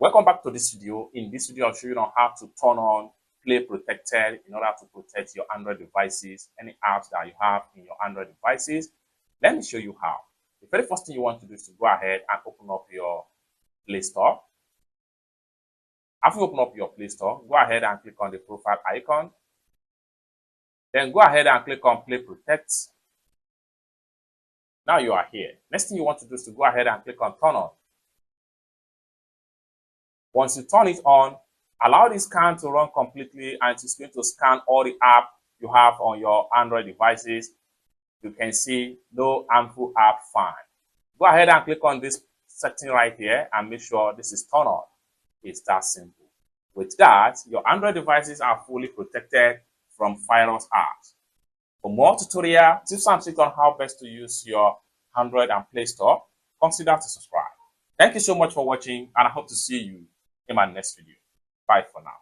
Welcome back to this video. In this video, I'll show you on how to turn on Play Protected in order to protect your Android devices, any apps that you have in your Android devices. Let me show you how. The very first thing you want to do is to go ahead and open up your Play Store. After you open up your Play Store, go ahead and click on the profile icon. Then go ahead and click on Play Protect. Now you are here. Next thing you want to do is to go ahead and click on Turn On. Once you turn it on, allow the scan to run completely, and it's going to scan all the apps you have on your Android devices. You can see no harmful app found. Go ahead and click on this setting right here and make sure this is turned on. It's that simple. With that, your Android devices are fully protected from virus apps. For more tutorial tips and tricks on how best to use your Android and Play Store, consider to subscribe. Thank you so much for watching, and I hope to see you in my next video. Bye for now.